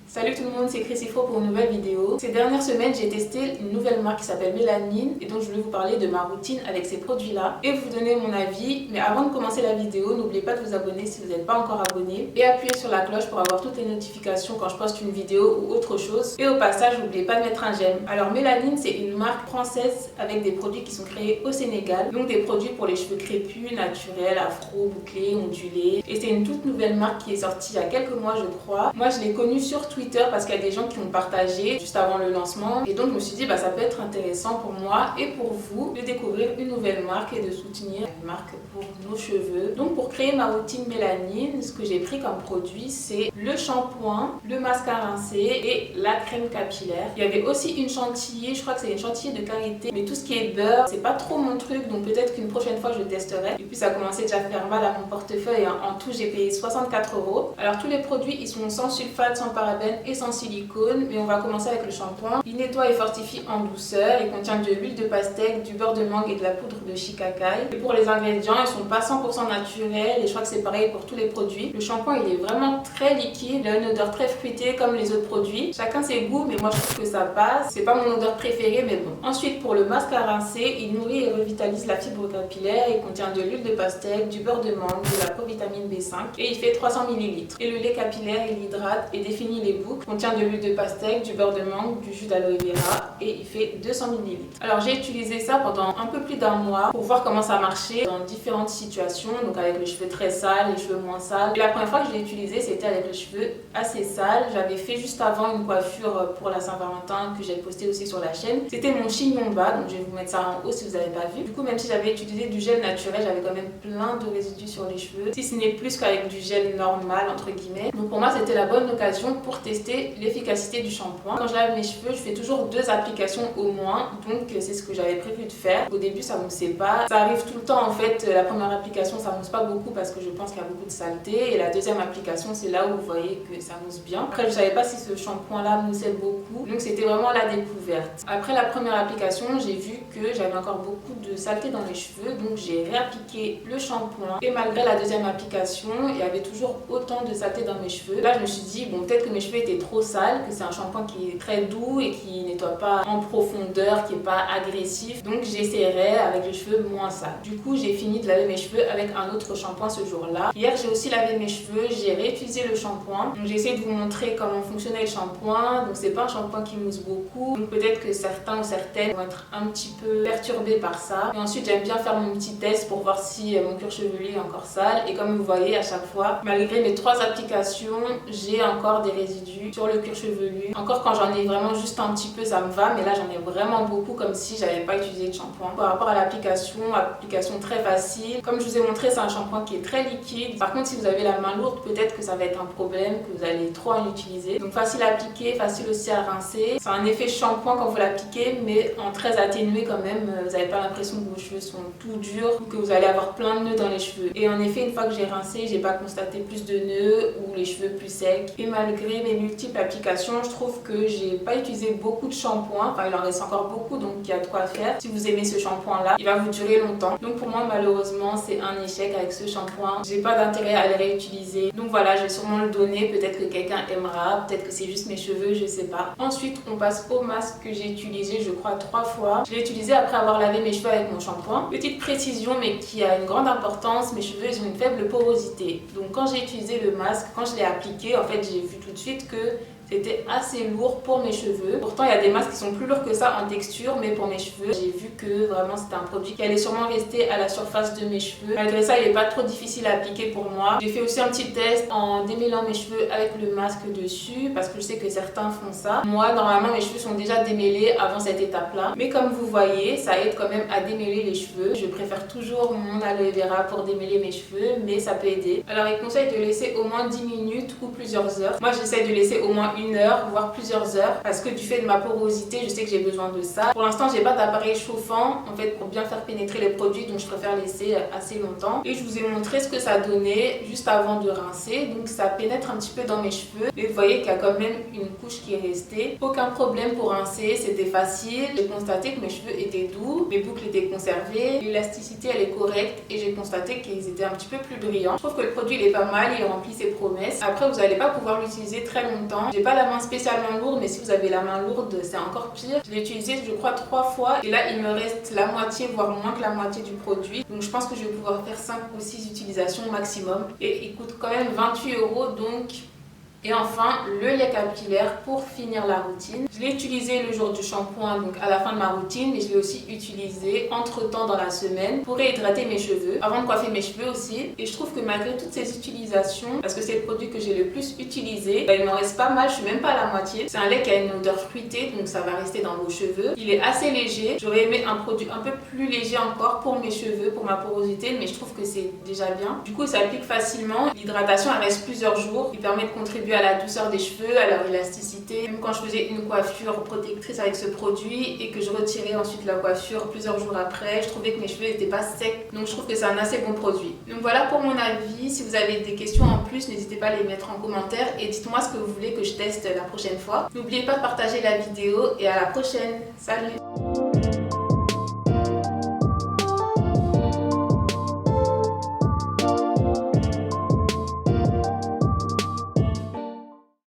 Salut tout le monde, c'est Chris Ifro pour une nouvelle vidéo. Ces dernières semaines, j'ai testé une nouvelle marque qui s'appelle Mélanine et donc je voulais vous parler de ma routine avec ces produits-là et vous donner mon avis. Mais avant de commencer la vidéo, n'oubliez pas de vous abonner si vous n'êtes pas encore abonné et appuyez sur la cloche pour avoir toutes les notifications quand je poste une vidéo ou autre chose. Et au passage, n'oubliez pas de mettre un j'aime. Alors Mélanine, c'est une marque française avec des produits qui sont créés au Sénégal. Donc des produits pour les cheveux crépus, naturels, afro, bouclés, ondulés. Et c'est une toute nouvelle marque qui est sortie il y a quelques mois, je crois. Moi, je l'ai connue sur Twitter parce qu'il y a des gens qui ont partagé juste avant le lancement et donc je me suis dit ça peut être intéressant pour moi et pour vous de découvrir une nouvelle marque et de soutenir une marque pour nos cheveux. Donc pour créer ma routine Mélanine, ce que j'ai pris comme produit, c'est le shampoing, le masque à rincer et la crème capillaire. Il y avait aussi une chantilly, je crois que c'est une chantilly de karité, mais tout ce qui est beurre, c'est pas trop mon truc, donc peut-être qu'une prochaine fois je testerai. Et puis ça a commencé déjà à faire mal à mon portefeuille, en tout j'ai payé 64 €. Alors tous les produits ils sont sans sulfate, sans parabènes et sans silicone, mais on va commencer avec le shampoing. Il nettoie et fortifie en douceur, il contient de l'huile de pastèque, du beurre de mangue et de la poudre de shikakai. Et pour les ingrédients, ils sont pas 100% naturels et je crois que c'est pareil pour tous les produits. Le shampoing il est vraiment très liquide, il a une odeur très fruitée comme les autres produits. Chacun ses goûts, mais moi je trouve que ça passe. C'est pas mon odeur préférée, mais bon. Ensuite pour le masque à rincer, il nourrit et revitalise la fibre capillaire, il contient de l'huile de pastèque, du beurre de mangue, de la provitamine B5 et il fait 300 ml. Et le lait capillaire, il hydrate et définit les boucles, contient de l'huile de pastèque, du beurre de mangue, du jus d'aloe vera et il fait 200 ml. Alors j'ai utilisé ça pendant un peu plus d'un mois pour voir comment ça marchait dans différentes situations, donc avec les cheveux très sales, les cheveux moins sales. Et la première fois que je l'ai utilisé, c'était avec les cheveux assez sales. J'avais fait juste avant une coiffure pour la Saint-Valentin que j'ai posté aussi sur la chaîne. C'était mon chignon bas, donc je vais vous mettre ça en haut si vous n'avez pas vu. Du coup, même si j'avais utilisé du gel naturel, j'avais quand même plein de résidus sur les cheveux, si ce n'est plus qu'avec du gel normal entre guillemets. Donc pour moi, c'était la bonne occasion pour tester l'efficacité du shampoing. Quand je lave mes cheveux, je fais toujours 2 applications au moins, donc c'est ce que j'avais prévu de faire. Au début ça moussait pas, ça arrive tout le temps en fait. La première application ça mousse pas beaucoup parce que je pense qu'il y a beaucoup de saleté, et la deuxième application c'est là où vous voyez que ça mousse bien. Après je savais pas si ce shampoing là moussait beaucoup, donc c'était vraiment la découverte. Après la première application, j'ai vu que j'avais encore beaucoup de saleté dans les cheveux, donc j'ai réappliqué le shampoing et malgré la deuxième application il y avait toujours autant de saleté dans mes cheveux. Là je me suis dit bon, peut-être que mes cheveux étaient trop sales, que c'est un shampoing qui est très doux et qui nettoie pas en profondeur, qui est pas agressif, donc j'essaierai avec les cheveux moins sales. Du coup j'ai fini de laver mes cheveux avec un autre shampoing ce jour-là. Hier j'ai aussi lavé mes cheveux, j'ai réutilisé le shampoing, donc j'ai essayé de vous montrer comment fonctionnait le shampoing. Donc c'est pas un shampoing qui mousse beaucoup, donc peut-être que certains ou certaines vont être un petit peu perturbés par ça. Et ensuite j'aime bien faire mon petit test pour voir si mon cuir chevelu est encore sale, et comme vous voyez à chaque fois, malgré mes 3 applications, j'ai encore des résidus sur le cuir chevelu. Encore quand j'en ai vraiment juste un petit peu ça me va, mais là j'en ai vraiment beaucoup, comme si j'avais pas utilisé de shampoing. Par rapport à l'application, application très facile. Comme je vous ai montré, c'est un shampoing qui est très liquide. Par contre si vous avez la main lourde, peut-être que ça va être un problème, que vous allez trop en utiliser. Donc facile à appliquer, facile aussi à rincer. C'est un effet shampoing quand vous l'appliquez, mais en très atténué quand même. Vous n'avez pas l'impression que vos cheveux sont tout durs ou que vous allez avoir plein de nœuds dans les cheveux. Et en effet, une fois que j'ai rincé, j'ai pas constaté plus de nœuds ou les cheveux plus secs. Et malgré mes multiples applications, je trouve que j'ai pas utilisé beaucoup de shampoing. Enfin, il en reste encore beaucoup, donc il y a de quoi faire. Si vous aimez ce shampoing là, il va vous durer longtemps. Donc pour moi, malheureusement, c'est un échec avec ce shampoing. J'ai pas d'intérêt à le réutiliser. Donc voilà, je vais sûrement le donner. Peut-être que quelqu'un aimera, peut-être que c'est juste mes cheveux, je sais pas. Ensuite, on passe au masque que j'ai utilisé, je crois 3 fois. Je l'ai utilisé après avoir lavé mes cheveux avec mon shampoing. Petite précision, mais qui a une grande importance, mes cheveux ils ont une faible porosité. Donc quand j'ai utilisé le masque, quand je l'ai appliqué, en fait j'ai vu tout de suite que c'était assez lourd pour mes cheveux. Pourtant il y a des masques qui sont plus lourds que ça en texture, mais pour mes cheveux j'ai vu que vraiment c'était un produit qui allait sûrement rester à la surface de mes cheveux. Malgré ça il n'est pas trop difficile à appliquer pour moi. J'ai fait aussi un petit test en démêlant mes cheveux avec le masque dessus, parce que je sais que certains font ça. Moi normalement mes cheveux sont déjà démêlés avant cette étape là, mais comme vous voyez ça aide quand même à démêler les cheveux. Je préfère toujours mon aloe vera pour démêler mes cheveux, mais ça peut aider. Alors il conseille de laisser au moins 10 minutes ou plusieurs heures. Moi j'essaie de laisser au moins 1 heure voire plusieurs heures, parce que du fait de ma porosité je sais que j'ai besoin de ça. Pour l'instant j'ai pas d'appareil chauffant en fait pour bien faire pénétrer les produits, donc je préfère laisser assez longtemps. Et je vous ai montré ce que ça donnait juste avant de rincer, donc ça pénètre un petit peu dans mes cheveux, mais vous voyez qu'il y a quand même une couche qui est restée. Aucun problème pour rincer, c'était facile. J'ai constaté que mes cheveux étaient doux, mes boucles étaient conservées, l'élasticité elle est correcte et j'ai constaté qu'ils étaient un petit peu plus brillants. Je trouve que le produit il est pas mal, il remplit ses promesses. Après vous n'allez pas pouvoir l'utiliser très longtemps. J'ai pas la main spécialement lourde, mais si vous avez la main lourde, c'est encore pire. Je l'ai utilisé, je crois, 3 fois et là il me reste la moitié, voire moins que la moitié du produit. Donc je pense que je vais pouvoir faire 5 ou 6 utilisations maximum et il coûte quand même 28 €, donc... Et enfin, le lait capillaire pour finir la routine. Je l'ai utilisé le jour du shampoing, donc à la fin de ma routine, mais je l'ai aussi utilisé entre-temps dans la semaine pour réhydrater mes cheveux, avant de coiffer mes cheveux aussi. Et je trouve que malgré toutes ces utilisations, parce que c'est le produit que j'ai le plus utilisé, il m'en reste pas mal, je suis même pas à la moitié. C'est un lait qui a une odeur fruitée, donc ça va rester dans vos cheveux. Il est assez léger. J'aurais aimé un produit un peu plus léger encore pour mes cheveux, pour ma porosité, mais je trouve que c'est déjà bien. Du coup, il s'applique facilement. L'hydratation, elle reste plusieurs jours. Il permet de contribuer à la douceur des cheveux, à leur élasticité. Même quand je faisais une coiffure protectrice avec ce produit et que je retirais ensuite la coiffure plusieurs jours après, je trouvais que mes cheveux n'étaient pas secs. Donc je trouve que c'est un assez bon produit. Donc voilà pour mon avis. Si vous avez des questions en plus, n'hésitez pas à les mettre en commentaire et dites-moi ce que vous voulez que je teste la prochaine fois. N'oubliez pas de partager la vidéo et à la prochaine. Salut!